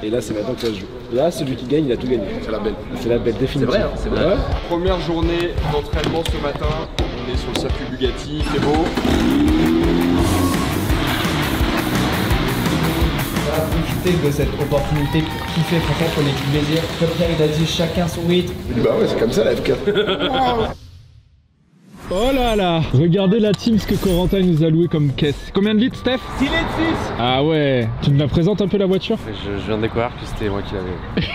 Et là, c'est maintenant que ça se joue. Là, celui qui gagne, il a tout gagné. C'est la belle. C'est la belle, définitive. C'est vrai, hein, c'est vrai. Ouais. Première journée d'entraînement ce matin. On est sur le circuit Bugatti, c'est beau. On va profiter de cette opportunité pour kiffer, franchement, pour les plaisirs. Comme Pierre, il a dit, chacun son rythme. Bah ouais, c'est comme ça la F4. Oh là là, regardez la team ce que Corentin nous a loué comme caisse. Combien de litres, Steph? 6 litres 6. Ah ouais, tu nous la présentes un peu la voiture? Je viens de découvrir que c'était moi qui l'avais.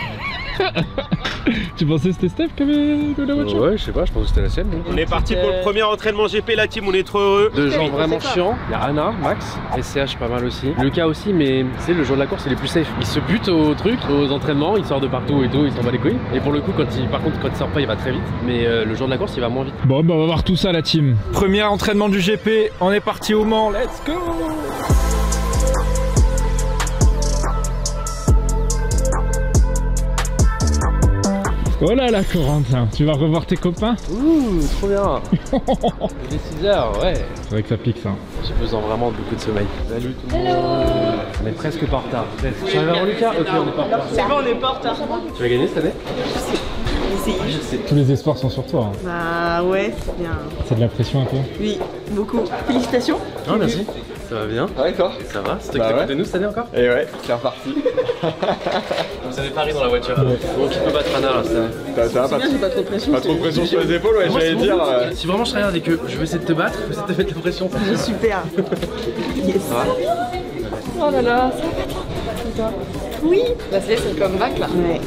Tu pensais que c'était Steph qui avait la voiture? Ouais, je sais pas, je pense que c'était la sienne. On est parti pour le premier entraînement GP, la team, on est trop heureux. Deux gens vraiment chiants. Il y a Anna, Max, SCH pas mal aussi. Lucas aussi, mais tu sais, le jour de la course il est plus safe. Il se bute au truc, aux entraînements, il sort de partout et tout, il s'en bat les couilles. Et pour le coup, par contre, quand il sort pas, il va très vite. Mais le jour de la course, il va moins vite. Bon bah on va voir tout ça la team. Premier entraînement du GP, on est parti au Mans, let's go! Oh là là Corentin, tu vas revoir tes copains? Ouh, trop bien. Il est 6h, ouais. C'est vrai que ça pique ça. J'ai besoin vraiment de beaucoup de sommeil. Salut tout le monde. On est presque pas en retard. Je suis arrivé avant Lucas? Ok, on est pas en retard. C'est bon, on est pas en retard. Tu vas gagner cette année? Je sais. Tous les espoirs sont sur toi. Hein. Bah ouais, c'est bien. C'est de la pression un peu? Oui, beaucoup. Félicitations. Oh merci. Ça va bien? Ouais, toi? Ça va? C'était Bah que ouais. de nous cette année encore? Et ouais, c'est reparti. Vous avez Paris dans la voiture. Donc il peut battre Anna là cette année. Ça va, pas, J'ai pas trop de pression. pas trop de pression sur les épaules, ouais, Moi, j'allais c'est dire. bon. Si vraiment je serais avec eux, je vais essayer de te battre, je vais essayer de te mettre la pression. Super. Yes. Ça va? Oh là là, Oui. bah c'est le comeback là. Ouais.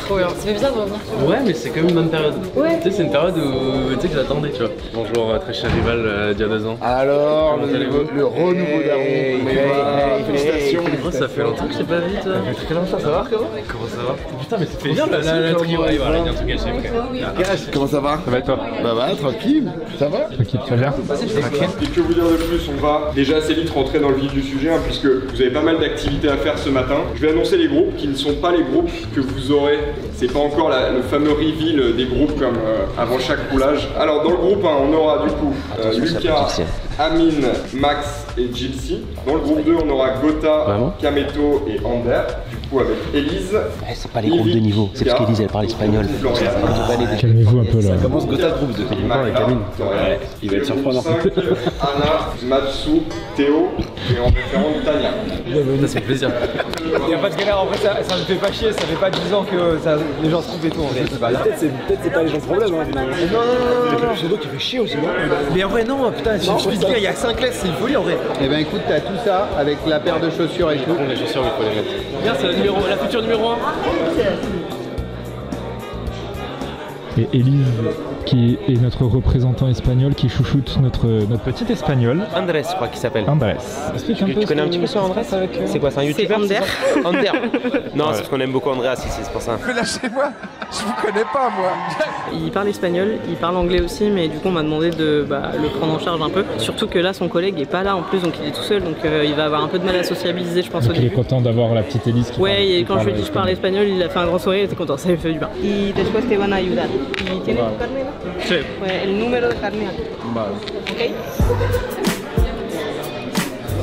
Trop bien, ça fait bizarre de revenir. Ouais, mais c'est quand même une bonne période. Ouais. Tu sais, c'est une période où tu sais que j'attendais, tu vois. Bonjour, très cher rival d'il y a 2 ans. Alors, Comment allez-vous? le renouveau d'Aaron. Félicitations. Oh, ça fait longtemps que je t'ai pas vu, toi. Ça fait très longtemps, ça va, comment ça va? Putain, mais c'est trop bien la trio. Ouais, voilà, il y a un truc gâché, frère. Comment ça va? Ça va et toi? Bah va, tranquille. Ça va? Tranquille, très bien. Et que vous dire de plus, on va déjà assez vite rentrer dans le vif du sujet, hein, puisque vous avez pas mal d'activités à faire ce matin. Je vais annoncer les groupes qui ne sont pas les groupes que vous aurez. C'est pas encore le fameux reveal des groupes comme avant chaque roulage. Alors dans le groupe 1, on aura du coup Lucas, Amine, Max et Gypsy. Dans le groupe 2, on aura Gotha, Kameto et Ander. Du coup avec Elise. C'est pas les groupes de niveau, c'est parce qu'Elise elle parle espagnol. Calmez-vous un peu là. Commence Gotha groupe 2. Il va être surprenant. Anna, Matsu, Théo et en référent Tania. Ça fait plaisir. Y'a pas de galère, en vrai ça me fait pas chier, ça fait pas 10 ans que les gens se trouvent et tout en vrai. Peut-être c'est pas les gens de problème. Hein, non. C'est d'autres qui fait chier aussi, non? Mais en vrai non, putain, je me dis il y a 5 laisses, c'est une folie en vrai. Eh ben écoute, t'as tout ça avec la paire de chaussures et tout. Les chaussures, il faut les mettre. Bien, c'est la future numéro 1. Et Elise qui est notre représentant espagnol qui chouchoute notre petit espagnol. Andrés, je crois qu'il s'appelle. Andrés. Explique un peu. Tu connais un petit peu sur Andrés avec C'est quoi, c'est un youtubeur? C'est Ander. Ander. Non, c'est parce qu'on aime beaucoup Andreas ici, c'est pour ça. Mais lâchez-moi, je vous connais pas moi. Il parle espagnol, il parle anglais aussi, mais du coup on m'a demandé de le prendre en charge un peu. Surtout que là son collègue est pas là en plus, donc il est tout seul, donc il va avoir un peu de mal à sociabiliser, je pense, Donc au il est début. content d'avoir la petite Elise qui Ouais, et quand parle je lui ai dit je parle espagnol, il a fait un grand sourire, il était content, ça lui fait du bien. Y después te van a ayudar. ¿Y tienes tu carnet là? Sí. Ouais, el número de carnet. Ok.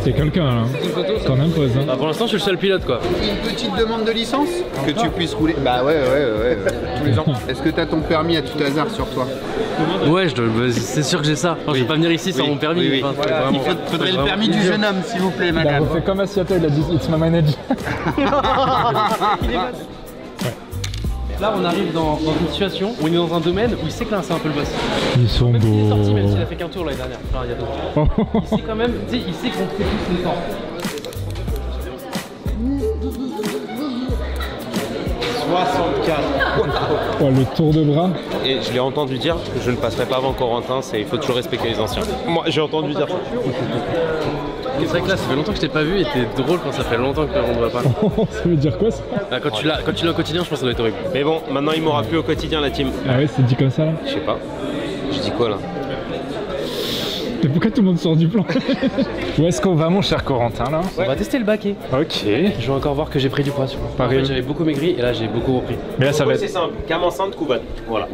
C'est quelqu'un là. T'en imposes hein. Pour l'instant, je suis le seul pilote quoi. Une petite demande de licence que tu puisses rouler. Bah ouais, tous les ans. Est-ce que t'as ton permis à tout hasard sur toi? Ouais, c'est sûr que j'ai ça. Enfin, je vais pas venir ici sans mon permis. Oui. Enfin, Voilà. Il faudrait le permis du jeune homme, s'il vous plaît, Il a madame. refait comme à Seattle, il a dit It's my manager. Là, on arrive dans une situation où on est dans un domaine où il sait que là, c'est un peu le boss. Ils sont Même s'il est sorti, même beaux. s'il a fait qu'un tour l'année dernière. Enfin, il y a 2 ans. Il sait quand même, tu sais, il sait qu'on fait tous le temps. 64. Oh, le tour de bras. Et je l'ai entendu dire que je ne passerai pas avant Corentin, il faut toujours respecter les anciens. Moi, j'ai entendu dire ça. C'est vrai que là, ça fait longtemps que je t'ai pas vu et t'es drôle quand ça fait longtemps qu'on ne voit pas. Ça veut dire quoi ça? Ah, quand tu l'as au quotidien, je pense que ça doit être horrible. Mais bon, maintenant il m'aura plus au quotidien la team. Ah ouais, c'est dit comme ça là? Je sais pas. Je dis quoi là? Mais pourquoi tout le monde sort du plan? Où est-ce qu'on va mon cher Corentin là? On va tester le baquet. Ok. Je vais encore voir que j'ai pris du poids. En fait, j'avais beaucoup maigri et là j'ai beaucoup repris. Mais là ça va C'est être... simple, cam enceinte, couvade. Voilà.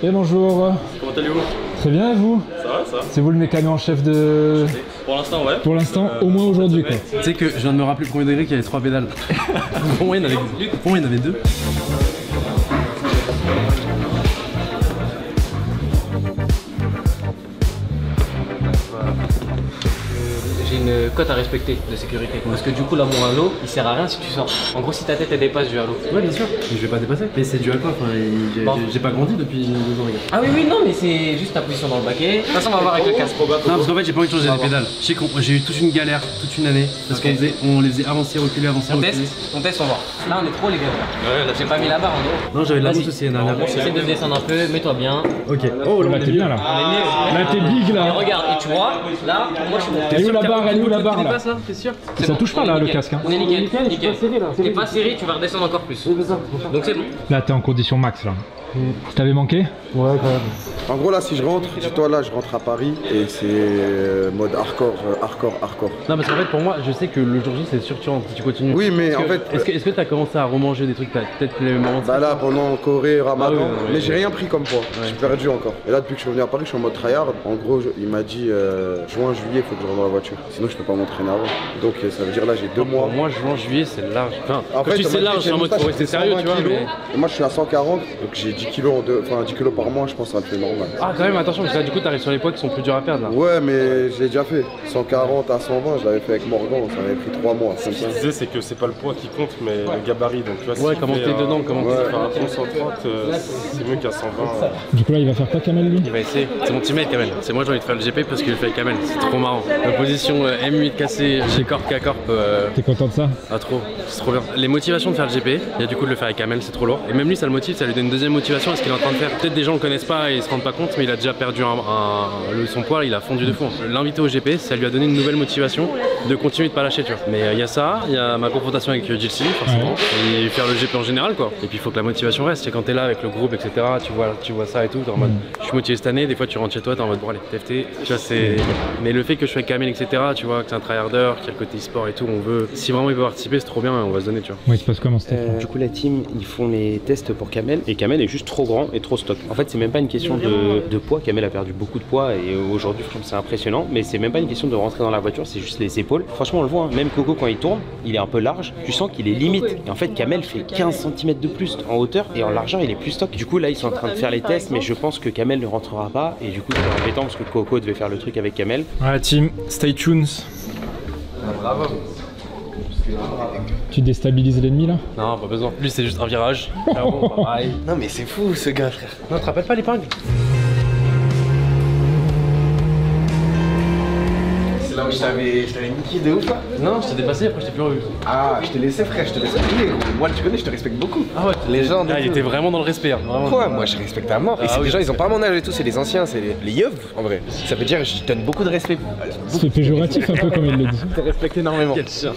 Et bonjour. Comment allez-vous? Très bien et vous? Ça va, ça va. C'est vous le mécano en chef de... Pour l'instant, ouais. Pour l'instant, au moins aujourd'hui quoi. Tu sais que je viens de me rappeler le premier degré qu'il y avait 3 pédales. Pour moi, il y en avait 2. J'ai une cote à respecter de sécurité. Parce que du coup, là, mon halo, il sert à rien si tu sors. En gros, si ta tête elle dépasse du halo. Ouais, bien sûr. Mais je vais pas dépasser. Mais c'est dû à quoi? Enfin, j'ai pas grandi depuis 2 ans, les gars. Ah oui, non, mais c'est juste ta position dans le baquet. De toute façon, on va voir avec le casque. Non, parce qu'en fait, j'ai pas envie de changer les pédales. J'ai eu toute une galère, toute une année. Parce qu'on les faisait avancer, reculer, avancer, reculer. On teste, on va voir. Là, on est trop, les gars. Ouais, là, j'ai pas mis la barre en gros. Non, j'avais de la mousse aussi l'année dernière. Essaye de descendre un peu, mets-toi bien. Ok. Oh, là, t'es bien là. Là, t'es big là. Et regarde, et tu vois, là, moi, je suis bon. Elle est où la barre? Elle est où la barre là? T'es sûr? Ça touche pas là le casque. On est nickel, nickel. T'es pas serré, tu vas redescendre encore plus. Donc c'est bon. Là, t'es en condition max là. T'avais manqué? Ouais, quand même. En gros, là, si je rentre, dis-toi, là, je rentre à Paris et c'est mode hardcore. Non, parce qu'en fait, pour moi, je sais que le jour J, c'est sûr que tu rentres, tu continues. Oui, mais en fait. Est-ce que t'as commencé à remanger des trucs, t'as peut-être les moments? Bah là, pendant Corée, Ramadan, ouais, mais j'ai rien pris comme poids. J'ai perdu encore. Et là, depuis que je suis venu à Paris, je suis en mode tryhard. En gros, il m'a dit juin, juillet, il faut que je rentre dans la voiture. Sinon, je peux pas m'entraîner avant. Donc, ça veut dire là, j'ai 2 mois. Pour moi, juin, juillet, c'est large. Enfin, en fait, tu sais large, c'est en mode faut rester sérieux, tu vois. Mais... Et moi, je suis à 140, donc j'ai 10 kilos enfin 10 kilos par mois, je pense que ça le fait normal. Ah, quand même, attention, parce que là, du coup, t'arrives sur les poids qui sont plus durs à perdre là. Ouais, mais je l'ai déjà fait. 140 à 120, je l'avais fait avec Morgan, ça m'avait pris 3 mois. Ce qu'il disait, c'est que c'est pas le poids qui compte, mais le gabarit. Donc, tu vois, ouais, comment t'es dedans, comment t'es. Faire un bon 130, c'est mieux qu'à 120. Du coup, là, il va faire quoi, Kamel lui? Il va essayer. C'est mon teammate, Kamel. C'est moi, j'ai envie de faire le GP parce qu'il le fait avec Kamel. C'est trop marrant. La position M8 cassée, G-Corp, K-Corp. T'es content de ça? Ah, trop. C'est trop bien. Les motivations de faire le GP, il y a du coup de le faire avec Kamel, c'est trop lourd. Et même lui, ça le motive, ça lui donne une deuxième motivation à ce qu'il est en train de faire. Peut-être des gens le connaissent pas et ils se rendent pas compte, mais il a déjà perdu son poids, il a fondu de fond. L'inviter au GP, ça lui a donné une nouvelle motivation de continuer de pas lâcher, tu vois. Mais il y a ça, il y a ma confrontation avec Gilles, forcément, et faire le GP en général, quoi. Et puis il faut que la motivation reste. Et quand t'es là avec le groupe, etc., tu vois ça et tout, t'es en mode, je suis motivé cette année. Des fois, tu rentres chez toi, t'es en mode, bon allez, TFT, tu vois, c'est. Mais le fait que je sois avec Kamel, etc., tu vois, que c'est un tryharder, qu'il y a le côté e-sport et tout, on veut. Si vraiment il veut participer, c'est trop bien, on va se donner, tu vois. Ouais, il se passe comment c'était? Du coup, la team, ils font les tests pour Kamel, et Kamel est juste trop grand et trop stock. En fait, c'est même pas une question de poids. Kamel a perdu beaucoup de poids et aujourd'hui, je trouve que c'est impressionnant, mais c'est même pas une question de rentrer dans la voiture, c'est juste les épaules. Franchement, on le voit, hein. Même Coco, quand il tourne, il est un peu large, tu sens qu'il est limite. Et en fait, Kamel fait 15 cm de plus en hauteur et en largeur, il est plus stock. Du coup, là, ils sont en train de faire les tests, mais je pense que Kamel ne rentrera pas et du coup, c'est embêtant parce que Coco devait faire le truc avec Kamel. Ouais, team, stay tuned. Bravo. Tu déstabilises l'ennemi là? Non, pas besoin. Lui, c'est juste un virage. Non, mais c'est fou ce gars, frère. Non, tu te rappelles pas l'épingle? C'est là où je t'avais niqué de ouf là? Non, je t'ai dépassé, après je t'ai plus revu. Ah, je t'ai laissé, frère, je te laisse briller. Moi, tu connais, je te respecte beaucoup. Ah ouais, légende. Ah, il était vraiment dans le respect. Hein. Quoi? Moi, je respecte à mort. Et c'est des gens, ils ont pas mon âge et tout, c'est les anciens, c'est les yeux en vrai. Ça veut dire, je donne beaucoup de respect. C'est péjoratif un peu comme il le dit. Je te respecte énormément. Quel chien.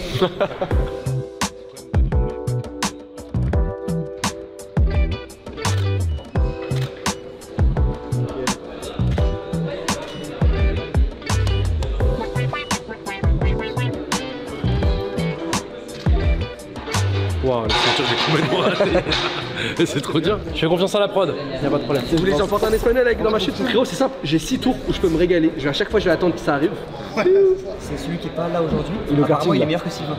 Waouh, la ceinture, j'ai complètement raté. C'est trop dur. Je fais confiance à la prod, y'a pas de problème. Vous voulez j'emporte un espagnol avec dans ma chute? Frérot, c'est simple, j'ai 6 tours où je peux me régaler. À chaque fois, je vais attendre que ça arrive. C'est celui qui est pas là aujourd'hui. Et le karting, il est meilleur que Sylvain.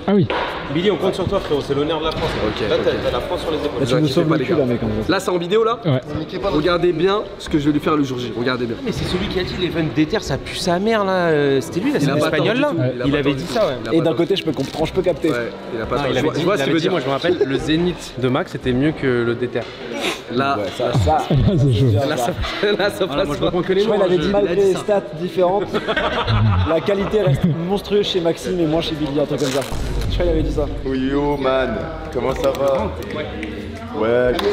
Ah oui. Billy, on compte sur toi, frérot, c'est l'honneur de la France. Là, t'as la France sur les épaules. Là, tu nous sauves le cul, là, mec. Là, c'est en vidéo, là. Ouais. Regardez bien ce que je vais lui faire le jour J. Regardez bien. Mais c'est celui qui a dit l'event d'éther, ça pue sa mère là. C'était lui, là, c'est l'espagnol là. Il avait dit ça, ouais. Et d'un côté, je peux capter. Ouais, il a pas tort. Je vois ce qu'il veut dire. Moi, je me rappelle, le zénith de Max était mieux que le déter. Là, Là, c'est chaud. là, ça passe. Moi, je me prends que les Je crois mots. qu'il avait dit malgré les stats différentes, la qualité reste monstrueuse chez Maxime et moins chez Billy, un truc comme ça. Je crois qu'il avait dit ça. Oui, yo, man, comment ça va? Ouais, je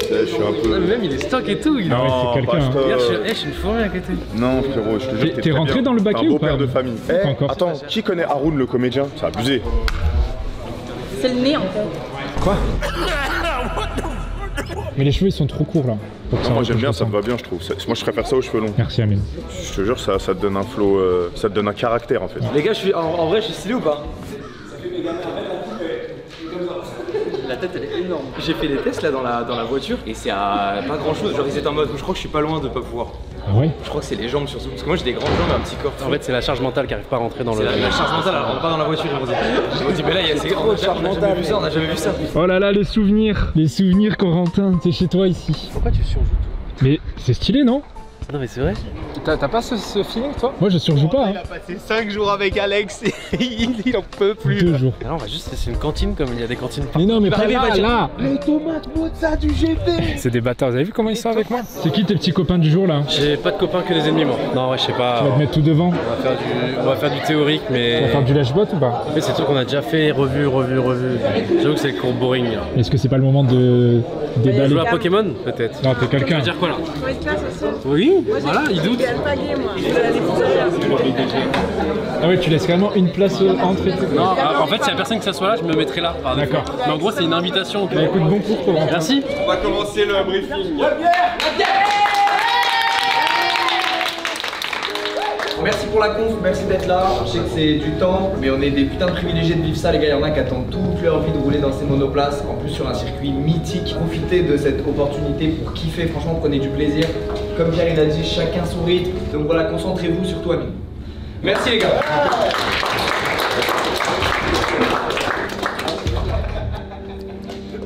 sais, je suis un peu. Même il est stock et tout. Ah ouais, c'est quelqu'un. Regarde, je suis une fourmi à côté. Non, frérot, je te jure. T'es rentré dans le baquet ou pas? Beau père de famille. Pas encore. Attends, qui connaît Haroun le comédien? C'est abusé. C'est le nez en fait. Quoi? Mais les cheveux ils sont trop courts là. Moi j'aime bien, ça te va bien je trouve. Moi je préfère ça aux cheveux longs. Merci Amine. Je te jure, ça te donne un flow, ça te donne un caractère en fait. Les gars, en vrai, je suis stylé ou pas? La tête elle est énorme. J'ai fait les tests là dans la voiture et c'est à pas grand chose. Genre ils étaient en mode je crois que je suis pas loin de pas pouvoir. Ah ouais? Je crois que c'est les jambes surtout, parce que moi j'ai des grandes jambes et un petit corps. En fait, c'est la charge mentale qui arrive pas à rentrer dans le. La charge mentale, elle rentre pas dans la voiture, ils m'ont dit. Ils m'ont dit, mais là, on a jamais vu ça, on a jamais vu ça. Oh là là, les souvenirs Corentin, c'est chez toi ici. Pourquoi tu surjoues tout? Mais c'est stylé, non? Non mais c'est vrai. T'as pas ce feeling toi? Moi je surjoue pas. Il a passé 5 jours avec Alex et il en peut plus. 2 jours. Alors on va juste laisser une cantine comme il y a des cantines partout. Mais non mais pas là. Les tomates mozza du GP. C'est des bâtards, vous avez vu comment ils sont avec moi? C'est qui tes petits copains du jour là? J'ai pas de copains que des ennemis moi. Non ouais je sais pas. Tu vas te mettre tout devant? On va faire du théorique mais... Tu vas faire du lâche-bot ou pas? Mais c'est tout qu'on a déjà fait, revu. J'avoue que c'est le cours boring. Est-ce que c'est pas le moment de déballer? Jouer à Pokémon peut-être? Non t'es quelqu'un. Tu veux dire quoi là? Faut être classe aussi. Oui, voilà, il doute. Je suis alpagué, moi. Je vais aller vous Ah ouais, tu laisses vraiment une place entre et tout. Non, en fait, s'il y a personne qui s'assoit là, je me mettrai là. D'accord. Mais en gros, c'est une invitation. Bah écoute, bon cours Corentin. Merci. On va commencer le briefing. Merci pour la conf, merci d'être là. Je sais que c'est du temps, mais on est des putains de privilégiés de vivre ça, les gars. Il y en a qui attendent toute leur vie de rouler dans ces monoplaces. En plus, sur un circuit mythique. Profitez de cette opportunité pour kiffer. Franchement, prenez du plaisir. Comme Pierre il a dit, chacun son rythme. Donc voilà, concentrez-vous sur toi, Amine. Merci, les gars.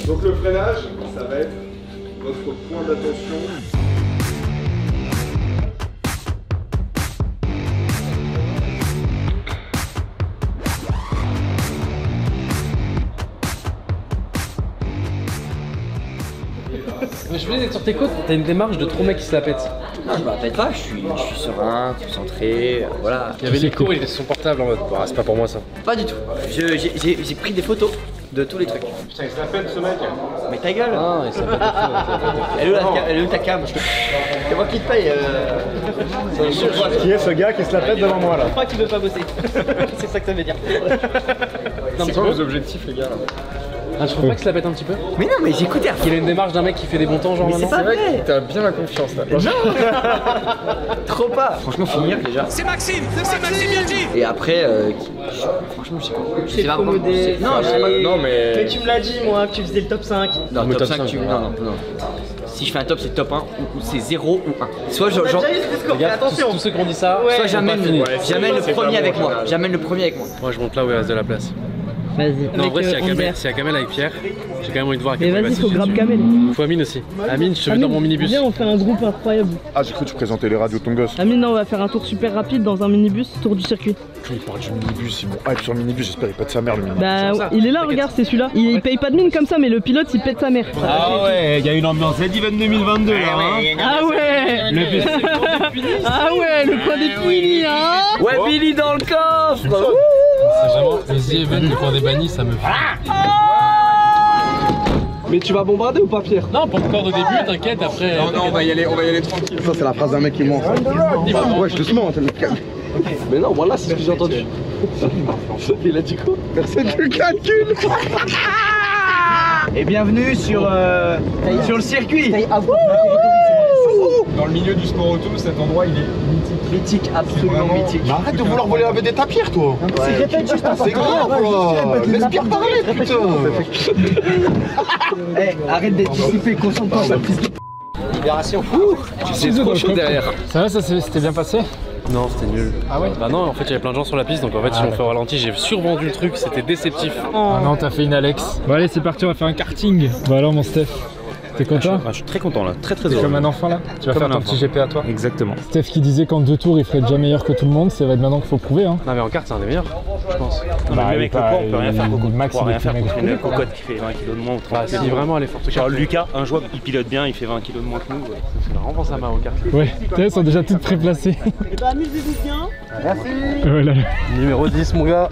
Donc le freinage, ça va être votre point d'attention. Mais je voulais être sur tes côtes, t'as une démarche de trop mec qui se la pète. Non, je me rappelle pas, je suis serein, concentré, voilà. Il y avait l'écho, il était sur son portable en mode, bah, c'est pas pour moi ça. Pas du tout. J'ai pris des photos de tous les trucs. Putain, il se la pète ce mec. Mais ta gueule. Ah, il s'appelle. Elle est où ta cam? C'est moi qui te paye. Qui est ce gars qui se la pète devant moi là? Je crois qu'il veut pas bosser. C'est ça que ça veut dire. C'est quoi vos objectifs, les gars là? Ah, je trouve pas que se la pète un petit peu? Mais non, mais j'écoutais. Qu'il a une démarche d'un mec qui fait des bons temps, genre mais maintenant. c'est pas vrai. T'as bien la confiance là. Trop pas. Franchement, finir déjà. C'est Maxime bien dit. Et après, franchement, je sais pas. Je sais pas. Non, je sais pas. Non, mais. Mais tu me l'as dit, moi, que tu faisais le top 5. Non, top 5, tu. Non. Si je fais un top, c'est top 1 ou c'est 0 ou 1. Soit Attention. Tous ceux qui ont dit ça, soit j'amène le premier avec moi. J'amène le premier avec moi. Moi, je monte là où il reste de la place. Vas-y. Non, en vrai, s'il y a Kamel avec Pierre, j'ai quand même envie de voir à quel Mais point il vas-y, va faut grab Kamel. Faut Amine aussi. Amine, je te veux dans mon minibus. Viens, on fait un groupe incroyable. Ah, j'ai cru que tu présentais les radios de ton gosse. Amine, non, on va faire un tour super rapide dans un minibus, tour du circuit. Il parle du minibus, ils vont hype sur le minibus, j'espère qu'il pète sa mère le minibus. Bah, il est là, regarde, c'est celui-là. Il paye pas de mine comme ça, mais le pilote il pète sa mère. Ah ouais, il y a une ambiance Red-Event 2022 là. Ah ouais. Ah ouais, le coin des punis, hein. Ouais, Billy dans le coffre. C'est vraiment les events du coin des bannis, ça me fait. Mais tu vas bombarder ou pas, Pierre? Non, pas encore au début, t'inquiète, après. Non, on va y aller tranquille. Ça, c'est la phrase d'un mec qui ment. Ouais, doucement, t'es le calme. Mais non, voilà, c'est ce que j'ai entendu. Il a dit quoi? Personne ne calcule. Et bienvenue sur le circuit. Dans le milieu du sport auto, cet endroit il est mythique, absolument mythique. Mais arrête de vouloir voler la vedette à Pierre, toi. C'est grave, là. Laisse Pierre parler, putain. Arrête d'être dissipé, concentre-toi sur la piste. Libération. C'est trop chaud derrière. Ça va, ça s'était bien passé? Non, c'était nul. Ah ouais? Bah non, en fait, il y avait plein de gens sur la piste, donc en fait, si on fait au ralenti, j'ai survendu le truc, c'était déceptif. Ah non, t'as fait une Alex. Bon, allez, c'est parti, on va faire un karting. Bon, alors, mon Steph. T'es content? Je suis très content là, très heureux. T'es comme un enfant là? Tu vas faire ton petit GP à toi? Exactement. Steph qui disait qu'en 2 tours il ferait déjà meilleur que tout le monde, ça va être maintenant qu'il faut prouver hein. Non mais en kart c'est un des meilleurs, je pense. Non mais avec le poids on peut rien faire Coco. Max on peut il rien faire est contre une cocotte qui fait 20 kg de moins ou 30 kg. Si vraiment elle est forte. Genre Lucas, un joueur il pilote bien, il fait 20 kg de moins que nous. C'est vraiment pour ça ma au kart. Ouais, elles sont déjà toutes préplacées. Bah amusez-vous bien. Merci. Voilà. Numéro 10 mon gars.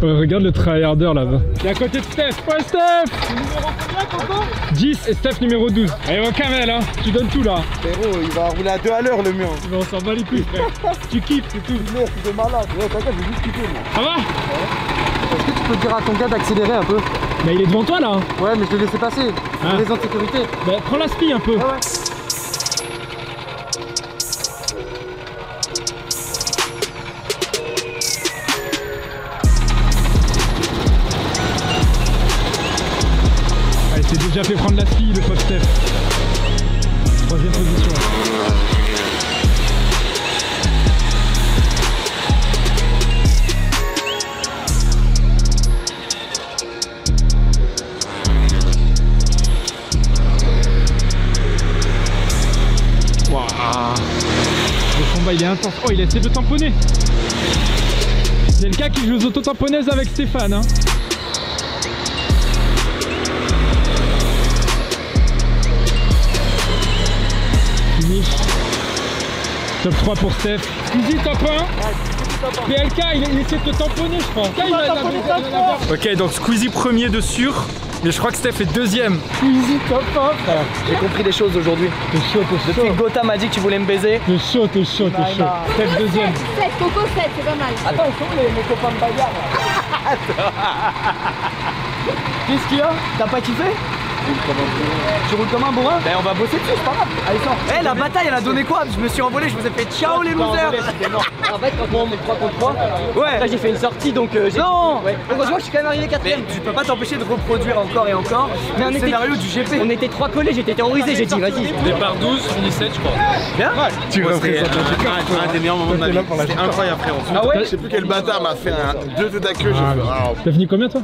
Ouais, regarde le tryharder là-bas. T'es à côté de Steph. Ouais Steph. Numéro combien Coco? 10 et Steph numéro 12. Allez mon Kamel hein, tu donnes tout là. Frérot, il va rouler à 2 à l'heure le mien. On s'en bat les couilles frère. Tu kiffes, c'est tout. Merde, c'est malade. Ouais, t'inquiète, j'ai juste kiffé moi. Ça va? Est-ce que tu peux dire à ton gars d'accélérer un peu? Bah il est devant toi là. Ouais, mais je l'ai laissé passer. Ah. Raison de sécurité. Bah prends la spi un peu. Ouais. T'es déjà fait prendre la fille, le pote Steph. 3ème position. l'instant. Oh, il essaie de tamponner. C'est le gars qui joue aux auto-tamponnaises avec Stéphane. Hein. Finish. Top 3 pour Steph. Squeezie, top 1. PLK, il essaie de te tamponner, je crois. Ok, donc Squeezie premier de sûr. Mais je crois que Steph est deuxième. Squeezie, top 1, frère. J'ai compris des choses aujourd'hui. T'es chaud, t'es chaud. Depuis que Gotha m'a dit que tu voulais me baiser. T'es chaud, t'es chaud, t'es chaud. Steph deuxième. 7, Coco 7, c'est pas mal. Attends, ils sont mes copains de bagarre là. Qu'est-ce qu'il y a? T'as pas kiffé? Tu roules comme un bourrin? Ben on va bosser dessus, c'est pas grave. Allez, sors. Eh, la bataille elle a donné quoi? Je me suis envolé, je vous ai fait ciao les losers. En fait, quand on est 3 contre 3, ouais. là j'ai fait une sortie donc j'ai. Non ouais. Heureusement que je suis quand même arrivé 4ème. Mais tu peux pas t'empêcher de reproduire encore et encore le scénario du GP. On était 3 collés, j'étais terrorisé, j'ai dit vas-y. Départ 12, fini 7 je crois. Bien. Tu représentes un des meilleurs moments de ma vie. C'était incroyable frérot. Ah ouais? Je sais plus quel bâtard m'a fait un 2 têtes à queue. T'as fini combien toi?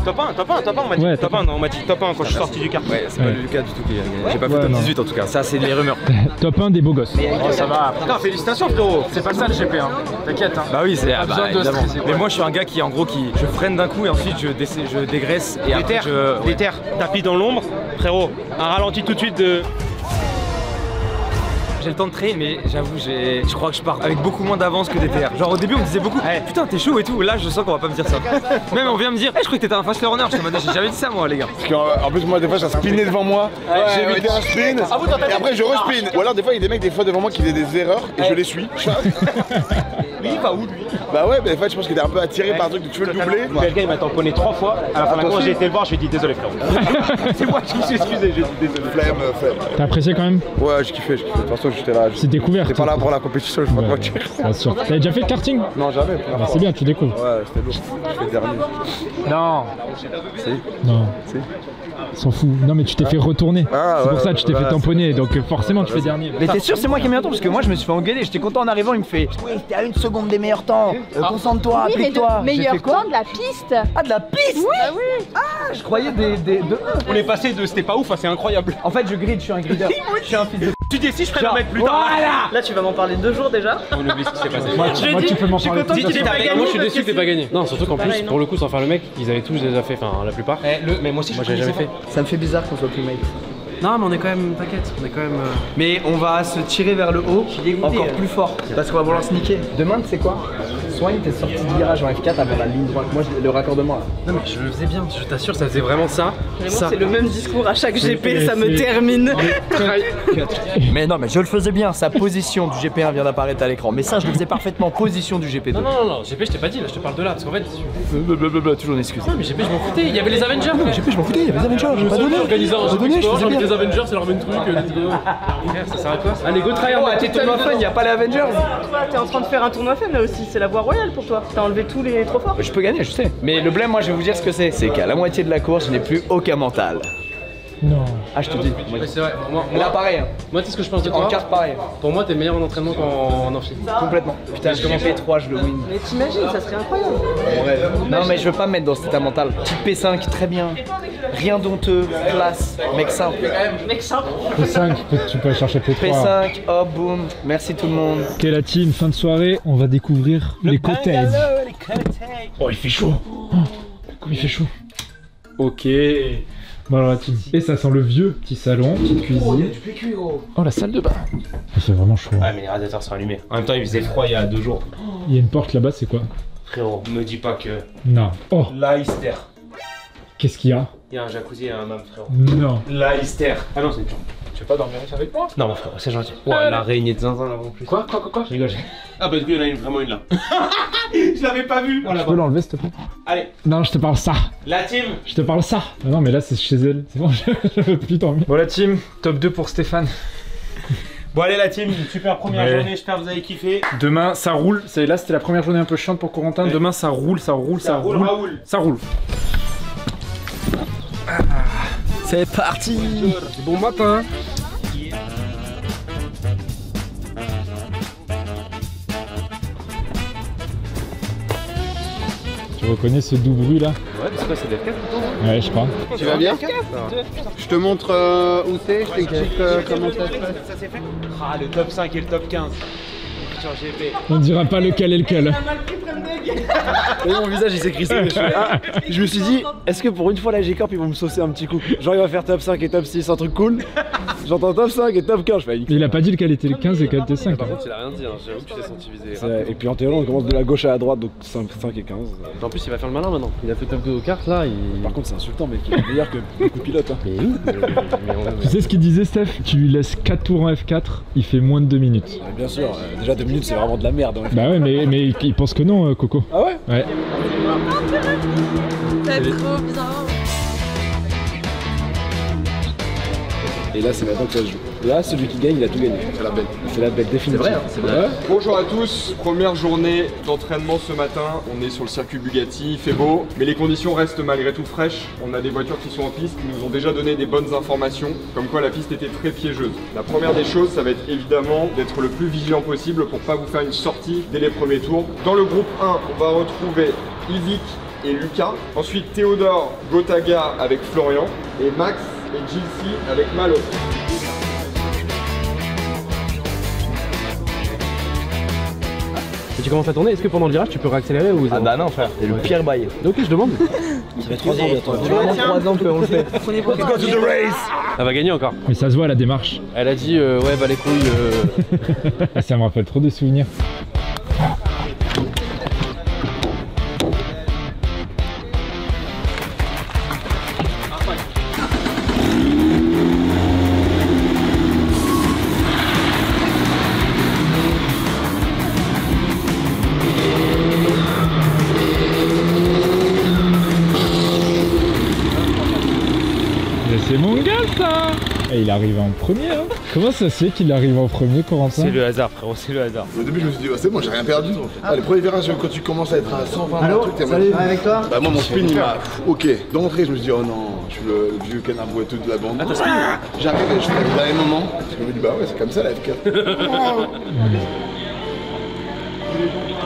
Top 1, on m'a dit. Ouais, top 1, non, on m'a dit top 1 quand je suis sorti du kart. Ouais, c'est pas Lucas du tout qui gagne. J'ai pas fait top 18 en tout cas, ça c'est les rumeurs. Top 1 des beaux gosses. Oh, ça va. Putain, félicitations frérot. C'est pas ça le GP, hein. T'inquiète. Hein. Bah oui, c'est évidemment. Mais moi je suis un gars qui en gros je freine d'un coup et ensuite je dégraisse et après je Déterre, tapis dans l'ombre, frérot. Un ralenti tout de suite de. J'ai le temps de traîner, mais j'avoue, je crois que je pars avec beaucoup moins d'avance que DTR. Genre au début, on me disait beaucoup, putain, t'es chaud et tout. Là, je sens qu'on va pas me dire ça. Même on vient me dire, je crois que t'étais un fast runner. J'ai jamais dit ça, moi, les gars. Parce qu'en plus, moi, des fois, j'ai spiné devant moi. J'ai évité un spin. Et après, je respin. Ou alors, des fois, il y a des mecs, des fois, devant moi qui faisaient des erreurs et je les suis. Lui, il va où lui? Bah ouais, mais en fait, je pense qu'il était un peu attiré par un truc de tu veux le doubler. Quelqu'un il m'a tamponné 3 fois. À la fin, quand j'ai été le voir, j'ai dit désolé frérot. C'est moi qui me suis excusé, j'ai dit désolé. Flemme. T'as apprécié quand même? Ouais, j'ai kiffé. De toute façon, j'étais là. C'est découvert. T'es pas là pour la compétition, je peux pas te dire. Bien sûr. T'avais déjà fait le karting? Non, jamais. Bah, c'est bien, tu découvres. Ouais, c'était lourd. Je fais dernier. Non. Non. S'en fout. Non mais tu t'es fait retourner. C'est pour ça que tu t'es fait tamponner, donc forcément tu fais dernier. Mais t'es sûr c'est moi qui ai mis un temps parce que moi je me suis fait engueuler, j'étais content en arrivant, il me fait oui t'es à 1 seconde des meilleurs temps, concentre-toi, Oui, mais applique-toi. de meilleur temps de la piste. Ah de la piste? Oui. Ah oui. Ah je croyais de On est passé de c'était pas ouf à c'est incroyable. En fait je grid, je suis un grideur. Je suis un fils de. Tu décides, je ferai le mettre plus tard. Voilà. Là tu vas m'en parler 2 jours déjà. On oublie ce qui s'est passé. Moi tu peux m'en parler. Moi je suis déçu que t'aies pas gagné. Non, surtout qu'en plus, pour le coup, sans faire le mec, ils avaient tous déjà fait, enfin la plupart. Mais moi aussi, j'avais jamais fait. Ça me fait bizarre qu'on soit plus mate. Non, mais on est quand même, t'inquiète, on est quand même. Mais on va se tirer vers le haut, encore plus fort. Parce qu'on va vouloir se niquer. Demain, tu sais quoi? Soigne tes sorties de virage en F4 avant la ligne droite. Moi, le raccordement là. Non, mais je le faisais bien, je t'assure, ça faisait vraiment ça. C'est le même discours à chaque GP, ça me termine. Mais non, mais je le faisais bien. Sa position du GP1 vient d'apparaître à l'écran. Mais ça, je le faisais parfaitement. Position du GP2. Non, GP, je t'ai pas dit, là, je te parle de là. Parce qu'en fait. Blablabla, toujours une excuse. Non, mais GP, je m'en foutais, il y avait les Avengers. GP, je m'en foutais, il y avait les Avengers. Je me suis organisé un GP, je faisais bien. les Avengers, c'est leur même truc. Ça sert à quoi? Allez, go try. T'es tournoi fun, y a pas les Avengers. T'es en train de faire un tournoi fun là aussi, c'est la voie royale pour toi. T'as enlevé tous les trop forts. Je peux gagner, je sais. Mais le blême, moi, je vais vous dire ce que c'est. C'est qu'à la moitié de la course, je n'ai plus aucun mental. Non. Ah, je te dis. Ouais, c'est vrai. Moi, là, pareil. Hein. Moi, tu sais ce que je pense de toi? En carte, pareil. Pour moi, t'es meilleur en entraînement qu'en amphi. Complètement. Putain, je commence P3, je le win. Mais t'imagines, ça serait incroyable. Non, mais je veux pas me mettre dans cet état mental. Petite P5, très bien. Rien d'honteux, classe, mec simple. Mec simple. P5, tu peux aller chercher P3. P5, hop, boum. Merci tout le monde. Ok, la team, fin de soirée, on va découvrir les cocktails. Oh, il fait chaud. Comme il fait chaud. Ok. Bon alors la team. Et ça sent le vieux petit salon, petite cuisine. Oh la salle de bain. Il fait vraiment chaud. Ouais mais les radiateurs sont allumés. En même temps il faisait froid il y a 2 jours. Il y a une porte là-bas, c'est quoi? Frérot, me dis pas que... Non. Oh. L'Aister. Qu'est-ce qu'il y a? Il y a un jacuzzi et un hammam frérot. Non. L'Aister. Ah non c'est une chambre. Tu veux pas dormir ici avec moi? Non mon frère, c'est gentil. Ouais, l'araignée de zinzin là en plus. Quoi? Je rigole. Ah bah il y en a vraiment une là. Je l'avais pas vu. Tu peux l'enlever s'il te plaît? Allez. Non, je te parle ça. La team. Je te parle ça. Ah non mais là c'est chez elle. C'est bon, je veux plus dormir. Bon la team, top 2 pour Stéphane. Bon allez la team, super première journée, j'espère que vous avez kiffé. Demain ça roule, là c'était la première journée un peu chiante pour Corentin, demain ça roule. Ça roule. C'est parti. Bon matin. Tu reconnais ce doux bruit là? Ouais, c'est quoi, c'est DF4? Ouais, je crois. Tu vas bien? Je te montre où c'est, je t'explique comment ça se passe. Ça s'est fait. Ah, le top 5 et le top 15. sur GP. On dira pas lequel est lequel. Et mon visage il s'est crissé. Je me suis dit, est-ce que pour une fois la G-Corp ils vont me saucer un petit coup? Genre il va faire top 5 et top 6, un truc cool. J'entends top 5 et top 15, je fais Il a pas dit lequel était le 15 et lequel était 5. Par contre, il a rien dit, hein. J'avoue que tu t'es senti visé. Et puis en théorie on commence de la gauche à la droite, donc 5 et 15. En plus, il va faire le malin maintenant. Il a fait top 2 aux cartes là. Par contre, c'est insultant, mec. Il est meilleur que beaucoup de pilotes. Hein. Mais oui, Tu sais ce qu'il disait, Steph? Tu lui laisses 4 tours en F4, il fait moins de 2 minutes. Bien sûr, déjà 2 minutes c'est vraiment de la merde. Hein. Bah ouais, mais il pense que non, Coco. Ah ouais? Ouais. C'est trop bien. Et là, c'est maintenant que ça se joue. Là, celui qui gagne, il a tout gagné. C'est la belle. C'est la belle définitive. C'est vrai, hein, c'est vrai. Ouais. Bonjour à tous, première journée d'entraînement ce matin. On est sur le circuit Bugatti, il fait beau, mais les conditions restent malgré tout fraîches. On a des voitures qui sont en piste, qui nous ont déjà donné des bonnes informations, comme quoi la piste était très piégeuse. La première des choses, ça va être évidemment d'être le plus vigilant possible pour pas vous faire une sortie dès les premiers tours. Dans le groupe 1, on va retrouver Ivic et Lucas. Ensuite, Théodore, Gotaga avec Florian et Max et Gilsi avec Malo. Et tu commences à tourner, est-ce que pendant le virage tu peux réaccélérer ou... Ah bah non frère, c'est le pire bail. Ok, je demande. Ça fait 3 ans bientôt. Ça fait vraiment 3 ans qu'on le fait. Elle va gagner encore. Mais ça se voit à la démarche. Elle a dit ouais bah les couilles. Ça me rappelle trop de souvenirs. C'est mon gars ça! Et il arrive en premier hein. Comment ça se fait qu'il arrive en premier, Corentin? C'est le hasard frérot, c'est le hasard. Au début je me suis dit c'est bon, j'ai rien perdu. Ah, les premiers virages quand tu commences à être à 120 Allô, salut, avec toi? Bah moi mon spin il m'a... Ok, d'entrée je me suis dit oh non, je suis le vieux canard boiteux de la bande. Ah t'as spin? J'arrive et je fais le dernier moment. Je me dis bah ouais c'est comme ça la F4.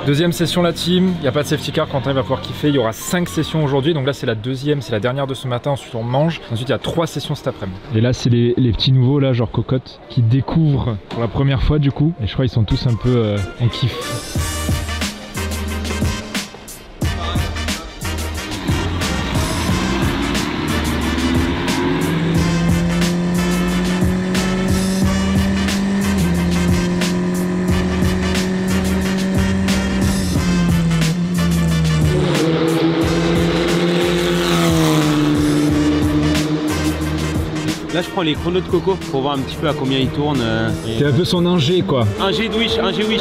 Deuxième session la team, il n'y a pas de safety car, Quentin va pouvoir kiffer, il y aura 5 sessions aujourd'hui, donc là c'est la deuxième, c'est la dernière de ce matin, ensuite on mange, ensuite il y a 3 sessions cet après-midi. Et là c'est les petits nouveaux là, genre cocotte, qui découvrent pour la première fois du coup, et je crois qu'ils sont tous un peu en kiff. Là je prends les chronos de Coco pour voir un petit peu à combien il tourne. C'est un peu son ingé quoi. Un G de Wish, un G Wish.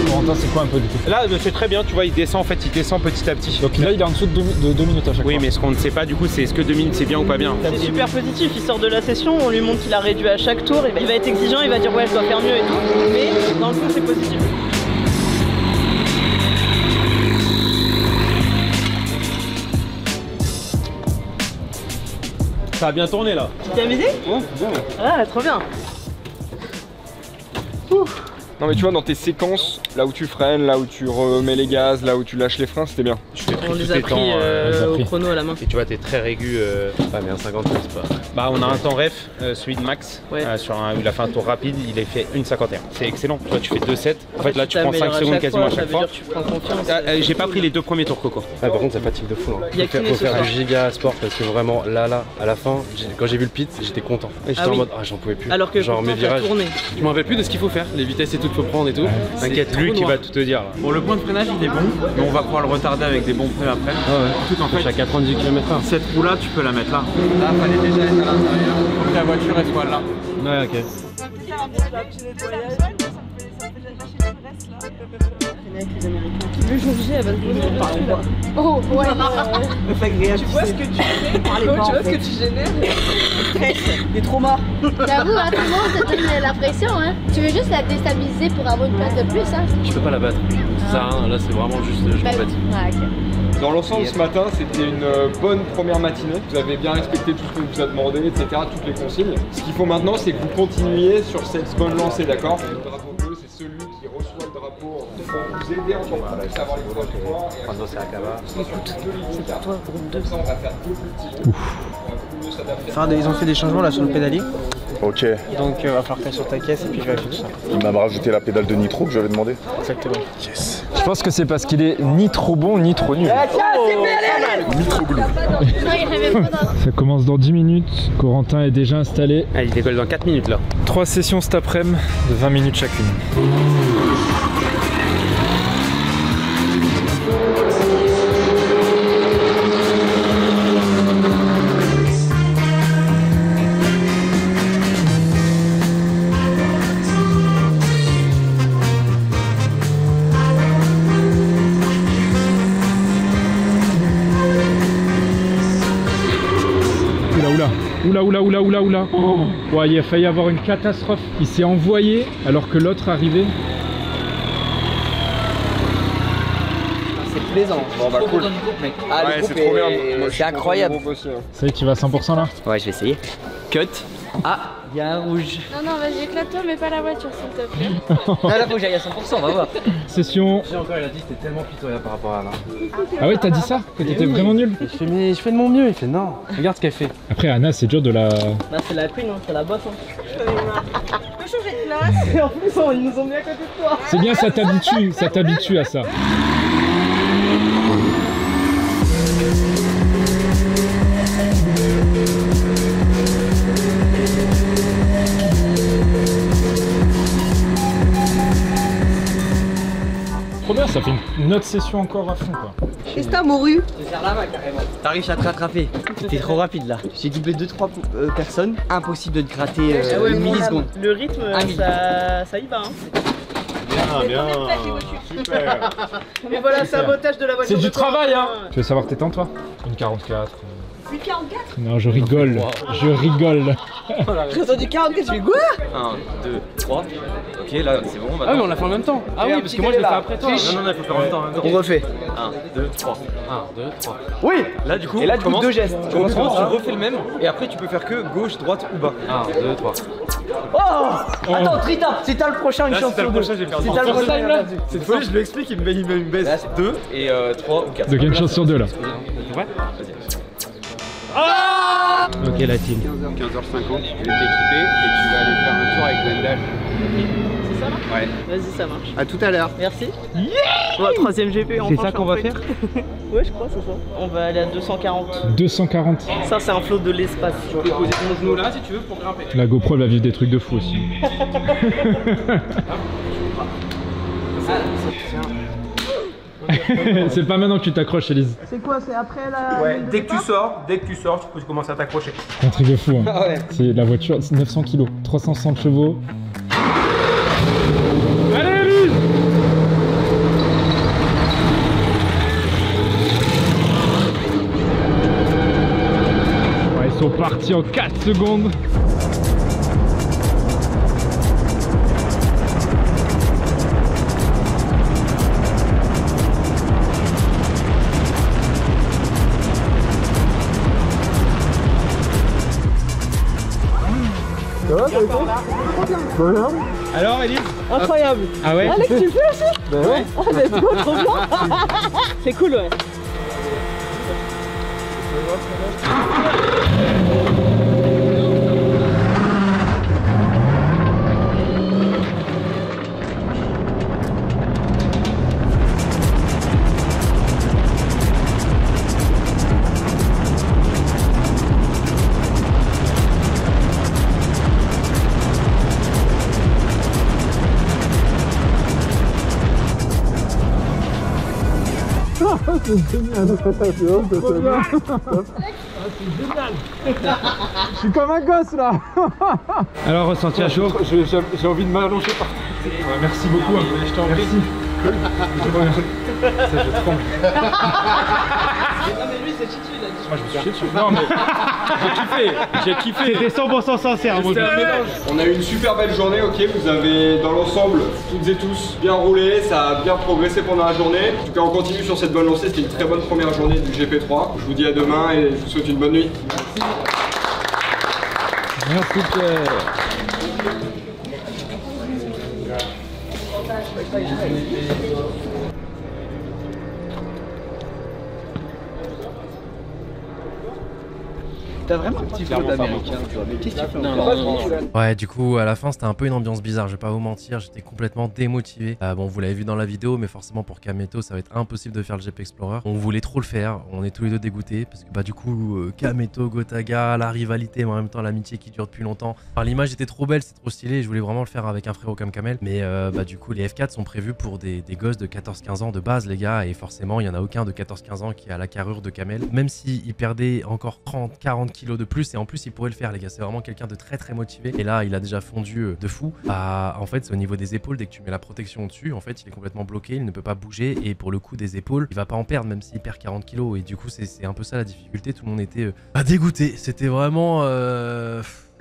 Corentin c'est quoi un peu du coup? Là c'est très bien, tu vois il descend en fait, il descend petit à petit. Donc là il est en dessous de 2 minutes à chaque fois. Oui mais ce qu'on ne sait pas du coup c'est est-ce que 2 minutes c'est bien ou pas bien. C'est super positif, il sort de la session, on lui montre qu'il a réduit à chaque tour, il va être exigeant, il va dire ouais je dois faire mieux et tout, mais dans le fond c'est positif. Ça a bien tourné là. Tu t'es amusé? Ouais, bien. Ah, trop bien. Ouf. Non mais tu vois dans tes séquences, là où tu freines, là où tu remets les gaz, là où tu lâches les freins, c'était bien. On les a pris au chrono à la main. Et tu vois t'es très régu, Ouais mais un 50 c'est pas... Bah on a un temps ref, celui de Max, ouais. Il a fait un tour rapide, il a fait 1,51. C'est excellent, tu vois tu fais 2,7. En fait là tu prends 5 secondes quasiment à chaque fois. Tu prends confiance. J'ai pas pris les 2 premiers tours Coco. Ah, par contre ça fatigue de fou hein. Il Faut faire du giga sport parce que vraiment là à la fin, quand j'ai vu le pit j'étais content. Et j'étais en mode ah j'en pouvais plus. Alors que genre mes virages, je m'en rappelle plus de ce qu'il faut faire, les vitesses et tout qu'il faut prendre et tout. T'inquiète, lui qui va tout te dire là. Bon le point de freinage il est bon, mais on va pouvoir le retarder avec des bons pneus après. Ah ouais. Tout en fait, à 90 km/h. Cette roue là tu peux la mettre là. Là fallait déjà être à l'intérieur. Faut que ta voiture elle soit là. Ouais ok. Le jour J, elle va te poser par quoi. Oh, ouais. Tu vois ce que tu fais? Tu vois ce que tu génères? Des traumas. J'avoue, hein, tout le monde te donne la pression. Hein. Tu veux juste la déstabiliser pour avoir une place de plus. Hein. Je peux pas la battre. C'est ça, hein, là c'est vraiment juste je m'embête. Ouais, ok. Dans l'ensemble ce matin c'était une bonne première matinée. Vous avez bien respecté tout ce qu'on vous a demandé, etc. Toutes les consignes. Ce qu'il faut maintenant c'est que vous continuiez sur cette bonne lancée, d'accord? Le drapeau bleu c'est celui qui reçoit le drapeau pour vous aider encore plus à avoir les trajectoires. C'est pour toi, pour une 2. Ça on va faire deux plus petits. Ils ont fait des changements là sur le pédalier. Ok. Donc va falloir que tu ailles sur ta caisse et puis je vais tout ça. Il m'a rajouté la pédale de nitro que j'avais demandé. Exactement. Yes. Je pense que c'est parce qu'il est ni trop bon ni trop nul. Ni trop bleu. Ça commence dans 10 minutes. Corentin est déjà installé. Ah, il décolle dans 4 minutes là. 3 sessions cet après-midi de 20 minutes chacune. Oula. Oh. Ouais, il a failli avoir une catastrophe. Il s'est envoyé alors que l'autre arrivait. C'est plaisant. Bon bah cool. Ah, ouais, c'est trop bien. C'est incroyable. Ça y est, tu vas à 100% là? Ouais, je vais essayer. Cut. Ah, il y a un rouge. Non, vas-y, éclate-toi, mais pas la voiture, s'il te plaît. Ah, là, faut que j'aille à 100%, on va voir. Session. Encore, il a dit que c'était tellement pitoyable par rapport à Anna. Ah ouais, t'as dit ça? Que t'étais vraiment nul? Je fais, mais je fais de mon mieux. Il fait non. Regarde ce qu'elle fait. Après, Anna, c'est dur de la. Là, c'est la queen, hein, c'est la boss. Hein. Je peux changer de place. Et en plus, ils nous ont mis à côté de toi. C'est bien, ça t'habitue à ça. Trop bien, ça fait une autre session encore à fond quoi. Qu'est-ce que t'as mouru? Je vais faire la main carrément. T'arrives à te rattraper. T'es trop rapide là. J'ai doublé 2-3 personnes. Impossible de te gratter une milliseconde. Le rythme, ça y va. Hein. Bien. Super. Mais voilà, sabotage de la voiture. C'est du travail hein. Tu veux savoir tes temps toi? Une 44. Une 44? Non, je rigole. Je rigole. J'ai entendu 44, tu fais quoi? 1, 2, 3. Ok, là c'est bon. Ah oui, on l'a fait en même temps. Ah oui, parce que moi je l'ai fait après toi. Non, il faut faire en même temps. On refait. 1, 2, 3. 1, 2, 3. Oui. Là du coup, et là du coup 2 gestes. Tu refais le même et après tu peux faire que gauche, droite ou bas. 1, 2, 3. Oh Attends, Trita, c'est t'as le prochain une chance sur 2. C'est t'as le prochain, il a perdu. Cette fois je lui explique, il me baisse 2 et 3 ou 4. Donc il y a une chance sur 2 là. Ouais. Ah Ok la team. 15h50, tu es équipé et tu vas aller faire un tour avec Gwendal. C'est ça là? Ouais. Vas-y, ça marche. A tout à l'heure. Merci. Ouais, 3ème GP. C'est ça qu'on va faire? Ouais, je crois, c'est ça. On va aller à 240. 240. Ça, c'est un flot de l'espace. Tu peux poser ton genou là si tu veux pour grimper. La GoPro elle va vivre des trucs de fou aussi. C'est pas maintenant que tu t'accroches Elise. C'est quoi? C'est après la. Ouais, dès que tu sors, tu peux commencer à t'accrocher. C'est un truc de fou hein. Ah ouais. C'est la voiture, c'est 900 kg, 360 chevaux. Allez Elise! Ouais, ils sont partis en 4 secondes. Alors Elise? Incroyable. Ah ouais? Alex, tu fais aussi? Bah ouais. Ah, let's go, trop bien. C'est cool, ouais. C'est génial, je suis comme un gosse là. Alors ressenti à chaud. J'ai envie de m'allonger par terre. Merci beaucoup. Je t'en prie. Ça je tremble. Ah mais lui c'est Chichi, il a dit. Moi je me suis chié dessus. Non mais j'ai kiffé. C'était 100% sincère. C'était un mélange. On a eu une super belle journée, ok. Vous avez dans l'ensemble, toutes et tous, bien roulé, ça a bien progressé pendant la journée. En tout cas on continue sur cette bonne lancée, c'était une très bonne première journée du GP3. Je vous dis à demain et je vous souhaite une bonne nuit. Merci Pierre. T'as vraiment un petit flow d'américain, toi. Mais qu'est-ce que tu fais encore? Ouais, du coup, à la fin, c'était un peu une ambiance bizarre, je vais pas vous mentir, j'étais complètement démotivé. Bon, vous l'avez vu dans la vidéo, mais forcément pour Kameto, ça va être impossible de faire le GP Explorer. On voulait trop le faire, on est tous les deux dégoûtés, parce que bah du coup, Kameto, Gotaga, la rivalité, mais en même temps l'amitié qui dure depuis longtemps. Enfin, l'image était trop belle, c'est trop stylé, je voulais vraiment le faire avec un frérot comme Kamel. Mais bah du coup, les F4 sont prévus pour des gosses de 14-15 ans de base, les gars, et forcément, il y en a aucun de 14-15 ans qui a la carrure de Kamel. Même s'il perdait encore 30-40 kilos de plus, et en plus, il pourrait le faire, les gars. C'est vraiment quelqu'un de très motivé. Et là, il a déjà fondu de fou. Bah, en fait, c'est au niveau des épaules, dès que tu mets la protection au-dessus, en fait, il est complètement bloqué, il ne peut pas bouger. Et pour le coup, des épaules, il va pas en perdre, même s'il perd 40 kilos. Et du coup, c'est un peu ça la difficulté. Tout le monde était dégoûté. C'était vraiment.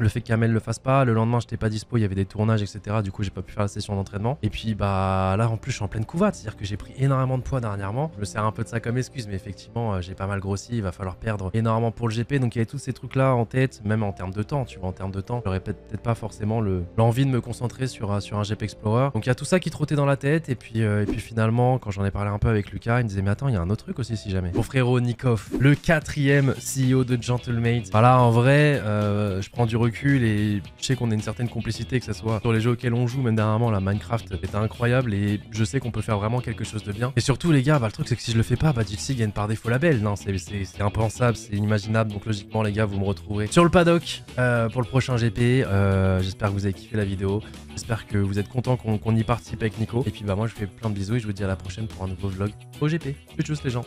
Le fait que Kamel le fasse pas, le lendemain j'étais pas dispo, il y avait des tournages etc. Du coup j'ai pas pu faire la session d'entraînement. Et puis bah là en plus je suis en pleine couvade, c'est à dire que j'ai pris énormément de poids dernièrement. Je me sers un peu de ça comme excuse, mais effectivement j'ai pas mal grossi, il va falloir perdre énormément pour le GP. Donc il y avait tous ces trucs là en tête, même en termes de temps, tu vois, en termes de temps. J'aurais peut-être pas forcément l'envie de me concentrer sur un GP Explorer. Donc il y a tout ça qui trottait dans la tête. Et puis finalement quand j'en ai parlé un peu avec Lucas, il me disait mais attends il y a un autre truc aussi si jamais. Mon frérot Nikov, le 4e CEO de Gentlemate. Voilà en vrai je prends du recul et je sais qu'on a une certaine complicité, que ce soit sur les jeux auxquels on joue, même dernièrement la Minecraft était incroyable et je sais qu'on peut faire vraiment quelque chose de bien. Et surtout les gars, bah, le truc c'est que si je le fais pas, bah Jitsi gagne par défaut la belle. Non, c'est impensable, c'est inimaginable. Donc logiquement les gars, vous me retrouverez sur le paddock pour le prochain GP. J'espère que vous avez kiffé la vidéo. J'espère que vous êtes contents qu'on y participe avec Nico. Et puis bah moi je vous fais plein de bisous et je vous dis à la prochaine pour un nouveau vlog au GP. Tchuss les gens.